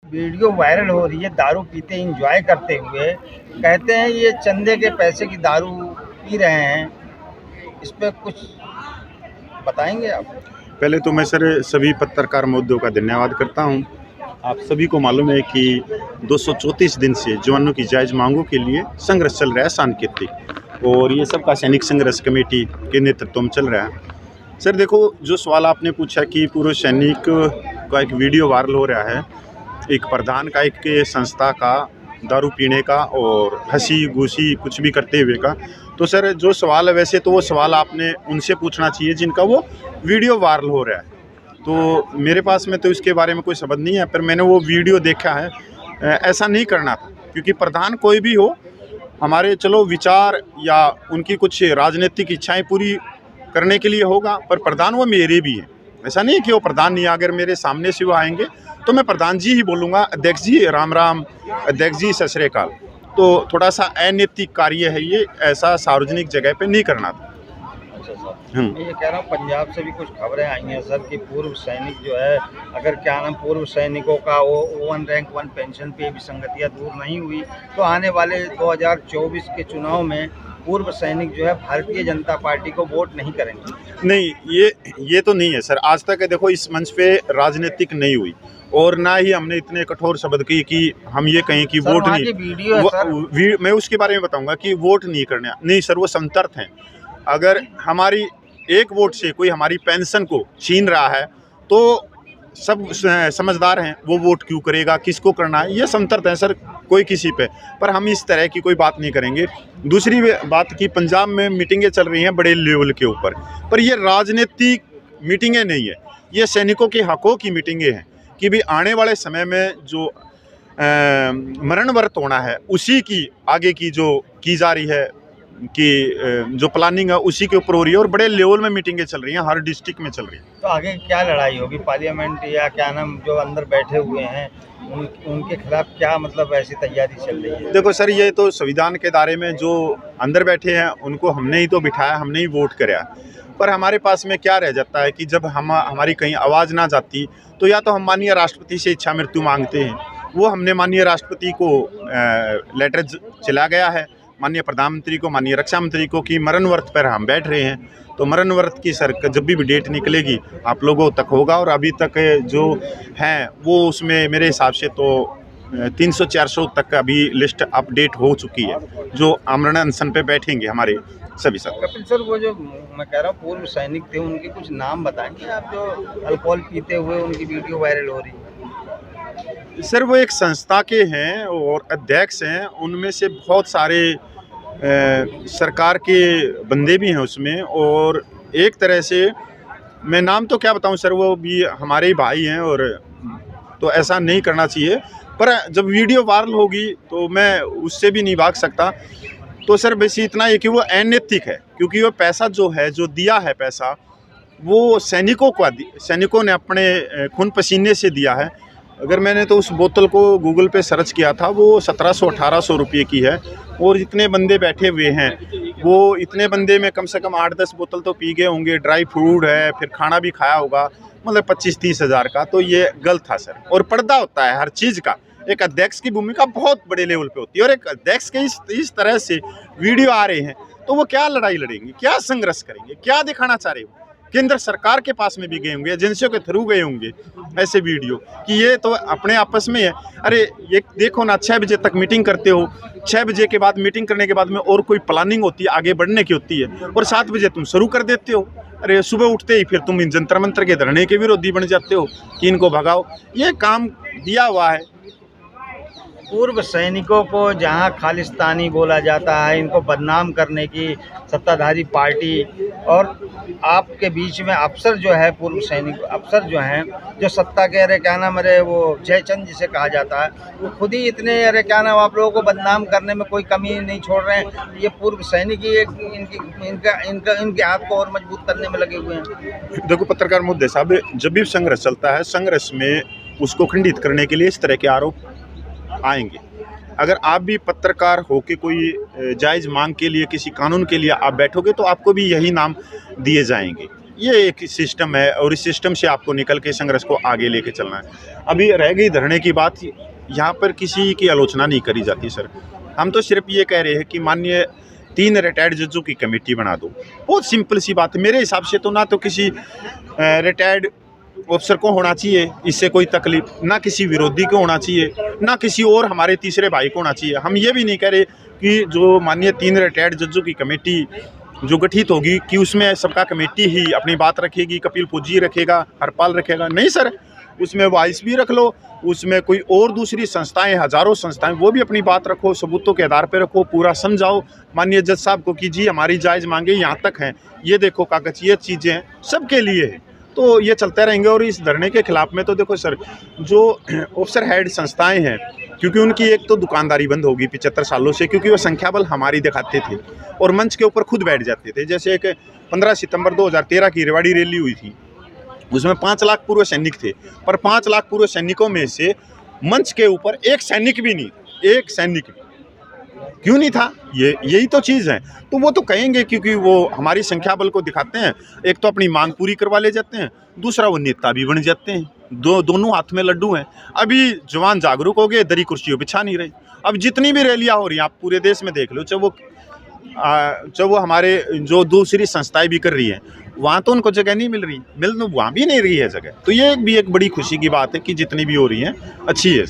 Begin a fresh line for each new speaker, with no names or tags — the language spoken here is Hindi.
वीडियो वायरल हो रही है दारू पीते एंजॉय करते हुए, कहते हैं ये चंदे के पैसे की दारू पी रहे हैं, इस पे कुछ बताएंगे आप?
पहले तो मैं सर सभी पत्रकार महोदयों का धन्यवाद करता हूं। आप सभी को मालूम है कि 234 दिन से जवानों की जायज़ मांगों के लिए संघर्ष चल रहा है सांकेतिक, और ये सबका सैनिक संघर्ष कमेटी के नेतृत्व में चल रहा है। सर देखो, जो सवाल आपने पूछा कि पूर्व सैनिक का एक वीडियो वायरल हो रहा है, एक प्रधान का, एक संस्था का दारू पीने का और हंसी घूसी कुछ भी करते हुए का। तो सर जो सवाल है, वैसे तो वो सवाल आपने उनसे पूछना चाहिए जिनका वो वीडियो वायरल हो रहा है। तो मेरे पास में तो इसके बारे में कोई शब्द नहीं है, पर मैंने वो वीडियो देखा है। ऐसा नहीं करना था, क्योंकि प्रधान कोई भी हो, हमारे चलो विचार या उनकी कुछ राजनीतिक इच्छाएं पूरी करने के लिए होगा, पर प्रधान वो मेरे भी हैं। ऐसा नहीं है कि वो प्रधान नहीं, अगर मेरे सामने से वो आएंगे तो मैं प्रधान जी ही बोलूँगा, अध्यक्ष जी राम राम, अध्यक्ष जी सत श्री अकाल। तो थोड़ा सा अनैतिक कार्य है ये, ऐसा सार्वजनिक जगह पे नहीं करना था।
अच्छा सर, मैं ये कह रहा हूँ पंजाब से भी कुछ खबरें आई हैं सर कि पूर्व सैनिक जो है, अगर क्या नाम पूर्व सैनिकों का वो 1 रैंक 1 पेंशन पे विसंगतियाँ दूर नहीं हुई तो आने वाले 2024 के चुनाव में पूर्व सैनिक जो है भारतीय जनता पार्टी को वोट नहीं करेंगे।
नहीं, ये तो नहीं है सर। आज तक देखो इस मंच पे राजनीतिक नहीं हुई, और ना ही हमने इतने कठोर शब्द की कि हम ये कहें कि वोट नहीं।
वीडियो है सर।
मैं उसके बारे में बताऊंगा कि वोट नहीं करना नहीं सर, वो समतर्थ हैं। अगर हमारी एक वोट से कोई हमारी पेंशन को छीन रहा है तो सब समझदार हैं, वो वोट क्यों करेगा, किसको करना है, ये समतर्थ है सर, कोई किसी पे। पर हम इस तरह की कोई बात नहीं करेंगे। दूसरी बात कि पंजाब में मीटिंगें चल रही हैं बड़े लेवल के ऊपर, पर ये राजनीतिक मीटिंगें नहीं है, ये सैनिकों के हकों की मीटिंगें हैं कि भी आने वाले समय में जो मरण व्रत होना है उसी की आगे की जो की जा रही है कि जो प्लानिंग है उसी के ऊपर हो रही है, और बड़े लेवल में मीटिंगें चल रही हैं, हर डिस्ट्रिक्ट में चल रही है।
तो आगे क्या लड़ाई होगी पार्लियामेंट या क्या नाम जो अंदर बैठे हुए हैं उनके खिलाफ क्या मतलब ऐसी तैयारी चल रही है?
देखो सर, ये तो संविधान के दायरे में जो अंदर बैठे हैं उनको हमने ही तो बिठाया, हमने ही वोट कराया। पर हमारे पास में क्या रह जाता है कि जब हमारी कहीं आवाज़ ना जाती तो या तो हम माननीय राष्ट्रपति से इच्छा मृत्यु मांगते हैं, वो हमने माननीय राष्ट्रपति को लेटर चला गया है, माननीय प्रधानमंत्री को, माननीय रक्षा मंत्री को, कि मरण व्रत पर हम बैठ रहे हैं। तो मरण व्रत की सर जब भी डेट निकलेगी आप लोगों तक होगा, और अभी तक जो हैं वो उसमें मेरे हिसाब से तो 300-400 तक अभी लिस्ट अपडेट हो चुकी है जो आमरण अनशन पे बैठेंगे हमारे सभी सर।
कपिल सर, वो जो मैं कह रहा हूँ पूर्व सैनिक थे उनके कुछ नाम बताएंगे आप जो अल्कोहल पीते हुए उनकी वीडियो वायरल हो रही है?
सर वो एक संस्था के हैं और अध्यक्ष हैं, उनमें से बहुत सारे सरकार के बंदे भी हैं उसमें, और एक तरह से मैं नाम तो क्या बताऊं सर, वो भी हमारे ही भाई हैं, और तो ऐसा नहीं करना चाहिए। पर जब वीडियो वायरल होगी तो मैं उससे भी नहीं भाग सकता। तो सर वैसे इतना है कि वो अनैतिक है, क्योंकि वो पैसा जो है, जो दिया है पैसा, वो सैनिकों ने अपने खून पसीने से दिया है। अगर मैंने तो उस बोतल को गूगल पे सर्च किया था, वो 1700-1800 रुपये की है, और जितने बंदे बैठे हुए हैं वो इतने बंदे में कम से कम 8-10 बोतल तो पी गए होंगे। ड्राई फ्रूट है, फिर खाना भी खाया होगा, मतलब 25-30 हज़ार का। तो ये गलत था सर, और पर्दा होता है हर चीज़ का। एक अध्यक्ष की भूमिका बहुत बड़े लेवल पे होती है, और एक अध्यक्ष के इस तरह से वीडियो आ रहे हैं तो वो क्या लड़ाई लड़ेंगे, क्या संघर्ष करेंगे, क्या दिखाना चाह रहे हो? केंद्र सरकार के पास में भी गए होंगे, एजेंसियों के थ्रू गए होंगे ऐसे वीडियो, कि ये तो अपने आपस में है। अरे ये देखो ना, 6 बजे तक मीटिंग करते हो, 6 बजे के बाद मीटिंग करने के बाद में और कोई प्लानिंग होती है, आगे बढ़ने की होती है, और 7 बजे तुम शुरू कर देते हो। अरे सुबह उठते ही फिर तुम इन जंतर मंत्र के धरने के विरोधी बन जाते हो कि इनको भगाओ। ये काम दिया हुआ है।
पूर्व सैनिकों को जहां खालिस्तानी बोला जाता है, इनको बदनाम करने की सत्ताधारी पार्टी, और आपके बीच में अफसर जो है, पूर्व सैनिक अफसर जो हैं, जो सत्ता के अरे क्या नाम, अरे वो जयचंद जिसे कहा जाता है, वो खुद ही इतने अरे क्या नाम आप लोगों को बदनाम करने में कोई कमी नहीं छोड़ रहे हैं। ये पूर्व सैनिक ही एक इनके हाथ को और मजबूत करने में लगे हुए हैं।
देखो पत्रकार मुद्दे साहब, जब भी संघर्ष चलता है, संघर्ष में उसको खंडित करने के लिए इस तरह के आरोप आएंगे। अगर आप भी पत्रकार हो के कोई जायज़ मांग के लिए, किसी कानून के लिए आप बैठोगे तो आपको भी यही नाम दिए जाएंगे। ये एक सिस्टम है और इस सिस्टम से आपको निकल के संघर्ष को आगे लेके चलना है। अभी रह गई धरने की बात, यहाँ पर किसी की आलोचना नहीं करी जाती सर। हम तो सिर्फ ये कह रहे हैं कि माननीय 3 रिटायर्ड जजों की कमेटी बना दो। बहुत सिंपल सी बात है मेरे हिसाब से। तो ना तो किसी रिटायर्ड ऑफिसर को होना चाहिए इससे कोई तकलीफ, ना किसी विरोधी को होना चाहिए, ना किसी और हमारे तीसरे भाई को होना चाहिए। हम ये भी नहीं कह रहे कि जो माननीय 3 रिटायर्ड जजों की कमेटी जो गठित होगी कि उसमें सबका कमेटी ही अपनी बात रखेगी, कपिल फौजी रखेगा, हरपाल रखेगा। नहीं सर, उसमें वाइस भी रख लो, उसमें कोई और दूसरी संस्थाएं, हजारों संस्थाएं, वो भी अपनी बात रखो, सबूतों के आधार पर रखो, पूरा समझाओ माननीय जज साहब को कि जी हमारी जायज़ मांगे यहाँ तक हैं, ये देखो कागज, ये चीज़ें हैं, सबके लिए है। तो ये चलते रहेंगे। और इस धरने के खिलाफ में तो देखो सर, जो ऑफिसर हेड संस्थाएं हैं, क्योंकि उनकी एक तो दुकानदारी बंद होगी 75 सालों से, क्योंकि वो संख्या बल हमारी दिखाते थे और मंच के ऊपर खुद बैठ जाते थे। जैसे एक 15 सितंबर 2013 की रेवाड़ी रैली हुई थी, उसमें 5 लाख पूर्व सैनिक थे, पर 5 लाख पूर्व सैनिकों में से मंच के ऊपर एक सैनिक भी नहीं, एक सैनिक भी क्यों नहीं था? यही तो चीज़ है। तो वो तो कहेंगे क्योंकि वो हमारी संख्या बल को दिखाते हैं, एक तो अपनी मांग पूरी करवा ले जाते हैं, दूसरा वो नेता भी बन जाते हैं। दोनों हाथ में लड्डू हैं। अभी जवान जागरूक हो गए, दरी कुर्सियों बिछा नहीं रहे। अब जितनी भी रैलियां हो रही हैं आप पूरे देश में देख लो, चाहे वो हमारे जो दूसरी संस्थाएं भी कर रही हैं, वहाँ तो उनको जगह नहीं मिल रही, वहाँ भी नहीं रही है जगह। तो ये भी एक बड़ी खुशी की बात है कि जितनी भी हो रही हैं अच्छी है।